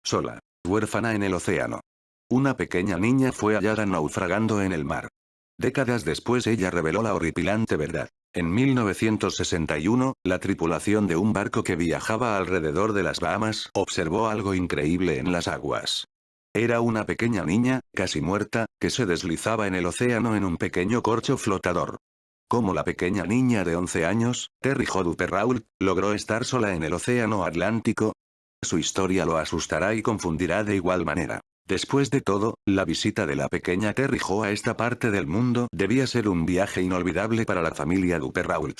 sola, huérfana en el océano. Una pequeña niña fue hallada naufragando en el mar. Décadas después ella reveló la horripilante verdad. En 1961, la tripulación de un barco que viajaba alrededor de las Bahamas observó algo increíble en las aguas. Era una pequeña niña, casi muerta, que se deslizaba en el océano en un pequeño corcho flotador. Como la pequeña niña de 11 años, Terry Jo Duperrault, logró estar sola en el océano Atlántico. Su historia lo asustará y confundirá de igual manera. Después de todo, la visita de la pequeña Terry Jo a esta parte del mundo debía ser un viaje inolvidable para la familia Duperrault.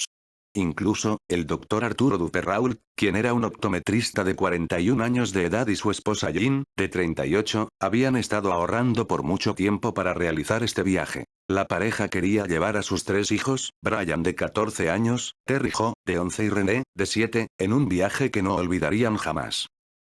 Incluso, el doctor Arturo Duperrault, quien era un optometrista de 41 años de edad y su esposa Jean, de 38, habían estado ahorrando por mucho tiempo para realizar este viaje. La pareja quería llevar a sus 3 hijos, Brian de 14 años, Terry Jo, de 11 y René, de 7, en un viaje que no olvidarían jamás.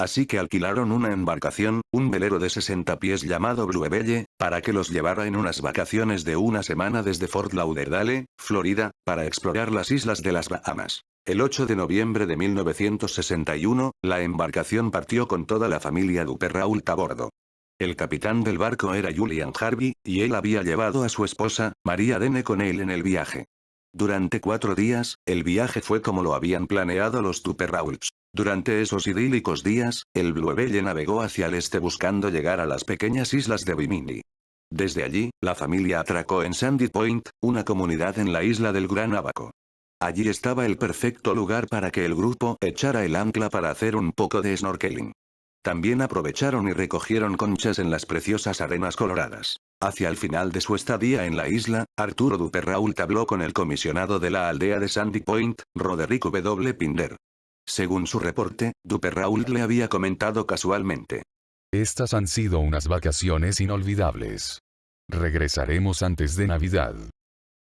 Así que alquilaron una embarcación, un velero de 60 pies llamado Blue Belle, para que los llevara en unas vacaciones de una semana desde Fort Lauderdale, Florida, para explorar las islas de las Bahamas. El 8 de noviembre de 1961, la embarcación partió con toda la familia Duperrault a bordo. El capitán del barco era Julian Harvey, y él había llevado a su esposa, María Dene, con él en el viaje. Durante 4 días, el viaje fue como lo habían planeado los Duperraults. Durante esos idílicos días, el Blue Belle navegó hacia el este buscando llegar a las pequeñas islas de Bimini. Desde allí, la familia atracó en Sandy Point, una comunidad en la isla del Gran Abaco. Allí estaba el perfecto lugar para que el grupo echara el ancla para hacer un poco de snorkeling. También aprovecharon y recogieron conchas en las preciosas arenas coloradas. Hacia el final de su estadía en la isla, Arturo Duperrault habló con el comisionado de la aldea de Sandy Point, Roderick W. Pinder. Según su reporte, Duperrault le había comentado casualmente: estas han sido unas vacaciones inolvidables. Regresaremos antes de Navidad.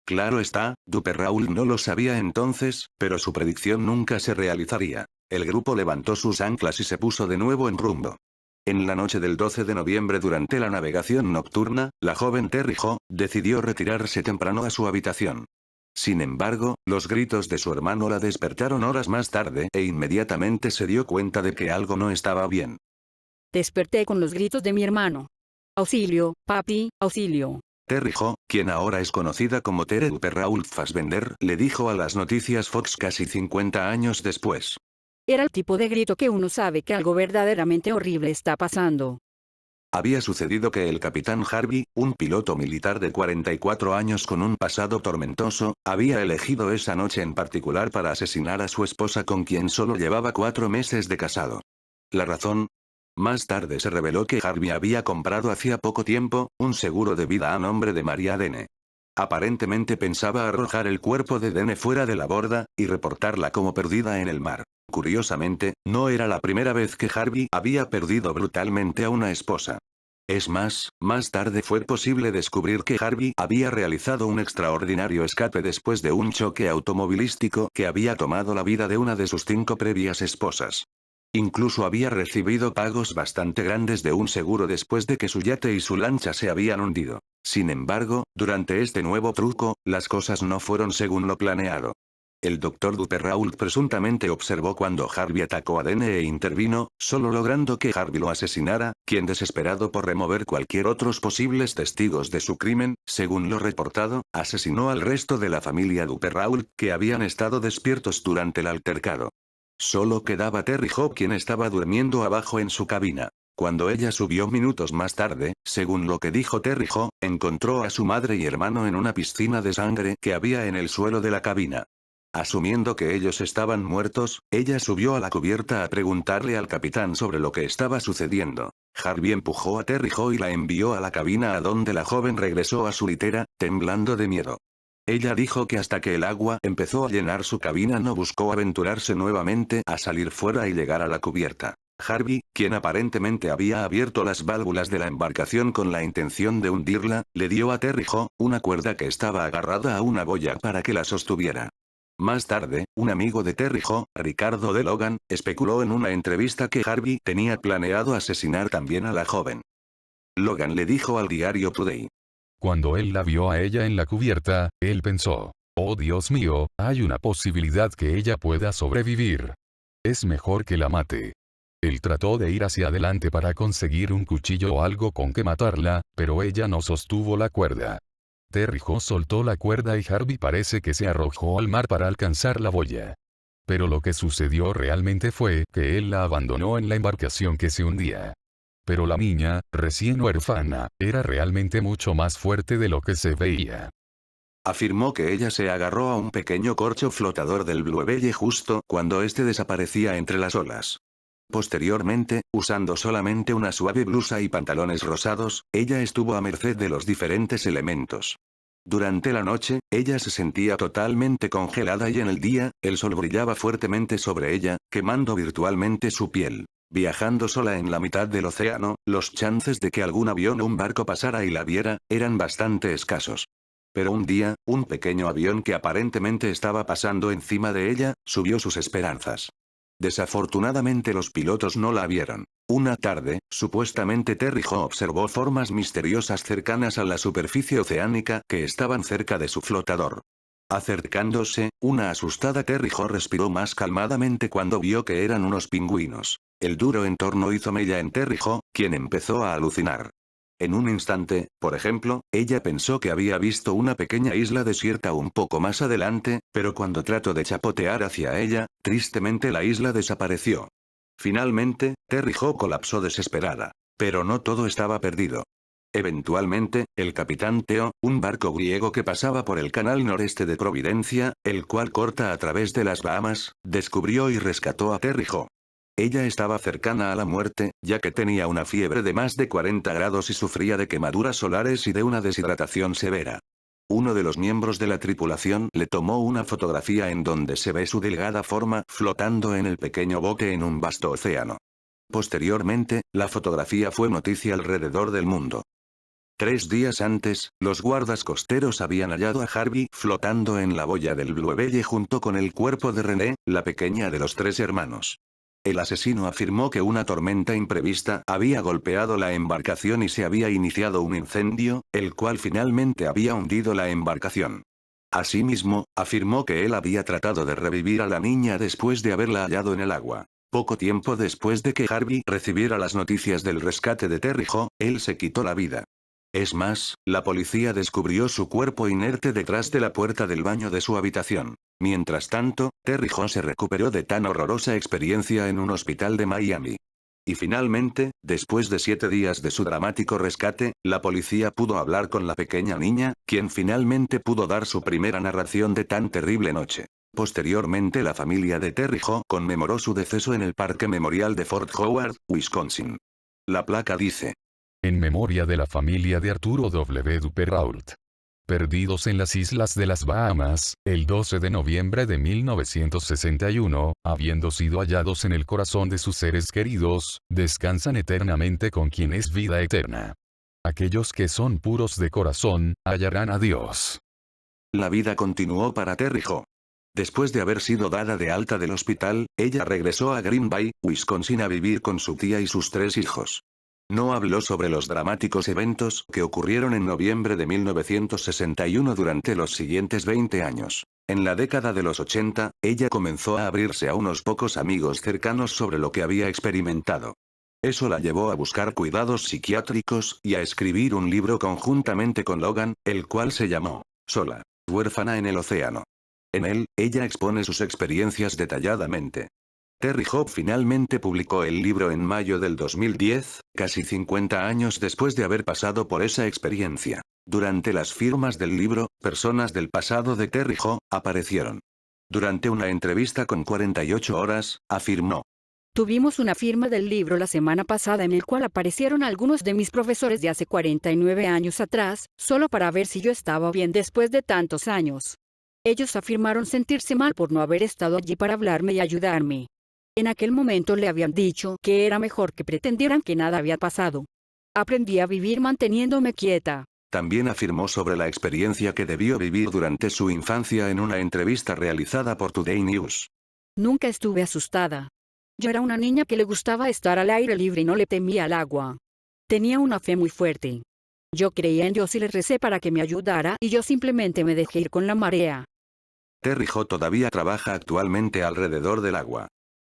Claro está, Duperrault no lo sabía entonces, pero su predicción nunca se realizaría. El grupo levantó sus anclas y se puso de nuevo en rumbo. En la noche del 12 de noviembre, durante la navegación nocturna, la joven Terry Jo decidió retirarse temprano a su habitación. Sin embargo, los gritos de su hermano la despertaron horas más tarde e inmediatamente se dio cuenta de que algo no estaba bien. Desperté con los gritos de mi hermano. Auxilio, papi, auxilio. Terry Jo, quien ahora es conocida como Tere Duperrault Fassbender, le dijo a las noticias Fox casi 50 años después. Era el tipo de grito que uno sabe que algo verdaderamente horrible está pasando. Había sucedido que el capitán Harvey, un piloto militar de 44 años con un pasado tormentoso, había elegido esa noche en particular para asesinar a su esposa, con quien solo llevaba 4 meses de casado. ¿La razón? Más tarde se reveló que Harvey había comprado hacía poco tiempo un seguro de vida a nombre de María Dene. Aparentemente pensaba arrojar el cuerpo de Dene fuera de la borda y reportarla como perdida en el mar. Curiosamente, no era la primera vez que Harvey había perdido brutalmente a una esposa. Es más tarde fue posible descubrir que Harvey había realizado un extraordinario escape después de un choque automovilístico que había tomado la vida de una de sus 5 previas esposas. Incluso había recibido pagos bastante grandes de un seguro después de que su yate y su lancha se habían hundido. Sin embargo, durante este nuevo truco, las cosas no fueron según lo planeado. El doctor Duperrault presuntamente observó cuando Harvey atacó a Dene e intervino, solo logrando que Harvey lo asesinara, quien, desesperado por remover cualquier otros posibles testigos de su crimen, según lo reportado, asesinó al resto de la familia Duperrault, que habían estado despiertos durante el altercado. Solo quedaba Terry Jo, quien estaba durmiendo abajo en su cabina. Cuando ella subió minutos más tarde, según lo que dijo Terry Jo, encontró a su madre y hermano en una piscina de sangre que había en el suelo de la cabina. Asumiendo que ellos estaban muertos, ella subió a la cubierta a preguntarle al capitán sobre lo que estaba sucediendo. Harvey empujó a Terry Jo y la envió a la cabina, a donde la joven regresó a su litera, temblando de miedo. Ella dijo que hasta que el agua empezó a llenar su cabina no buscó aventurarse nuevamente a salir fuera y llegar a la cubierta. Harvey, quien aparentemente había abierto las válvulas de la embarcación con la intención de hundirla, le dio a Terry Jo una cuerda que estaba agarrada a una boya para que la sostuviera. Más tarde, un amigo de Terry Jo, Ricardo de Logan, especuló en una entrevista que Harvey tenía planeado asesinar también a la joven. Logan le dijo al diario Today: cuando él la vio a ella en la cubierta, él pensó: oh Dios mío, hay una posibilidad que ella pueda sobrevivir. Es mejor que la mate. Él trató de ir hacia adelante para conseguir un cuchillo o algo con que matarla, pero ella no sostuvo la cuerda. Terry Jo soltó la cuerda y Harvey parece que se arrojó al mar para alcanzar la boya. Pero lo que sucedió realmente fue que él la abandonó en la embarcación que se hundía. Pero la niña, recién huérfana, era realmente mucho más fuerte de lo que se veía. Afirmó que ella se agarró a un pequeño corcho flotador del Blue Belle justo cuando este desaparecía entre las olas. Posteriormente, usando solamente una suave blusa y pantalones rosados, ella estuvo a merced de los diferentes elementos. Durante la noche, ella se sentía totalmente congelada y en el día, el sol brillaba fuertemente sobre ella, quemando virtualmente su piel. Viajando sola en la mitad del océano, los chances de que algún avión o un barco pasara y la viera, eran bastante escasos. Pero un día, un pequeño avión que aparentemente estaba pasando encima de ella, subió sus esperanzas. Desafortunadamente los pilotos no la vieron. Una tarde, supuestamente Terry Jo observó formas misteriosas cercanas a la superficie oceánica que estaban cerca de su flotador. Acercándose, una asustada Terry Jo respiró más calmadamente cuando vio que eran unos pingüinos. El duro entorno hizo mella en Terry Jo, quien empezó a alucinar. En un instante, por ejemplo, ella pensó que había visto una pequeña isla desierta un poco más adelante, pero cuando trató de chapotear hacia ella, tristemente la isla desapareció. Finalmente, Terry Jo colapsó desesperada. Pero no todo estaba perdido. Eventualmente, el capitán Theo, un barco griego que pasaba por el canal noreste de Providencia, el cual corta a través de las Bahamas, descubrió y rescató a Terry Jo. Ella estaba cercana a la muerte, ya que tenía una fiebre de más de 40 grados y sufría de quemaduras solares y de una deshidratación severa. Uno de los miembros de la tripulación le tomó una fotografía en donde se ve su delgada forma flotando en el pequeño bote en un vasto océano. Posteriormente, la fotografía fue noticia alrededor del mundo. 3 días antes, los guardas costeros habían hallado a Harvey flotando en la boya del Blue Belle junto con el cuerpo de Renee, la pequeña de los 3 hermanos. El asesino afirmó que una tormenta imprevista había golpeado la embarcación y se había iniciado un incendio, el cual finalmente había hundido la embarcación. Asimismo, afirmó que él había tratado de revivir a la niña después de haberla hallado en el agua. Poco tiempo después de que Harvey recibiera las noticias del rescate de Terry Jo, él se quitó la vida. Es más, la policía descubrió su cuerpo inerte detrás de la puerta del baño de su habitación. Mientras tanto, Terry Jo se recuperó de tan horrorosa experiencia en un hospital de Miami. Y finalmente, después de 7 días de su dramático rescate, la policía pudo hablar con la pequeña niña, quien finalmente pudo dar su primera narración de tan terrible noche. Posteriormente la familia de Terry Jo conmemoró su deceso en el Parque Memorial de Fort Howard, Wisconsin. La placa dice: En memoria de la familia de Arturo W. Perrault. Perdidos en las islas de las Bahamas, el 12 de noviembre de 1961, habiendo sido hallados en el corazón de sus seres queridos, descansan eternamente con quien es vida eterna. Aquellos que son puros de corazón, hallarán a Dios. La vida continuó para Terry Jo. Después de haber sido dada de alta del hospital, ella regresó a Green Bay, Wisconsin a vivir con su tía y sus 3 hijos. No habló sobre los dramáticos eventos que ocurrieron en noviembre de 1961 durante los siguientes 20 años. En la década de los 80, ella comenzó a abrirse a unos pocos amigos cercanos sobre lo que había experimentado. Eso la llevó a buscar cuidados psiquiátricos y a escribir un libro conjuntamente con Logan, el cual se llamó Sola, huérfana en el océano. En él, ella expone sus experiencias detalladamente. Terry Jo finalmente publicó el libro en mayo del 2010, casi 50 años después de haber pasado por esa experiencia. Durante las firmas del libro, personas del pasado de Terry Jo aparecieron. Durante una entrevista con 48 horas, afirmó: Tuvimos una firma del libro la semana pasada en el cual aparecieron algunos de mis profesores de hace 49 años atrás, solo para ver si yo estaba bien después de tantos años. Ellos afirmaron sentirse mal por no haber estado allí para hablarme y ayudarme. En aquel momento le habían dicho que era mejor que pretendieran que nada había pasado. Aprendí a vivir manteniéndome quieta. También afirmó sobre la experiencia que debió vivir durante su infancia en una entrevista realizada por Today News. Nunca estuve asustada. Yo era una niña que le gustaba estar al aire libre y no le temía al agua. Tenía una fe muy fuerte. Yo creía en Dios y le recé para que me ayudara y yo simplemente me dejé ir con la marea. Terry Jo todavía trabaja actualmente alrededor del agua.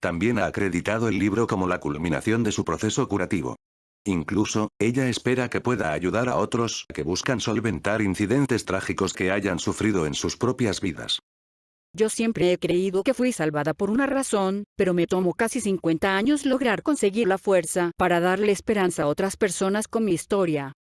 También ha acreditado el libro como la culminación de su proceso curativo. Incluso, ella espera que pueda ayudar a otros que buscan solventar incidentes trágicos que hayan sufrido en sus propias vidas. Yo siempre he creído que fui salvada por una razón, pero me tomó casi 50 años lograr conseguir la fuerza para darle esperanza a otras personas con mi historia.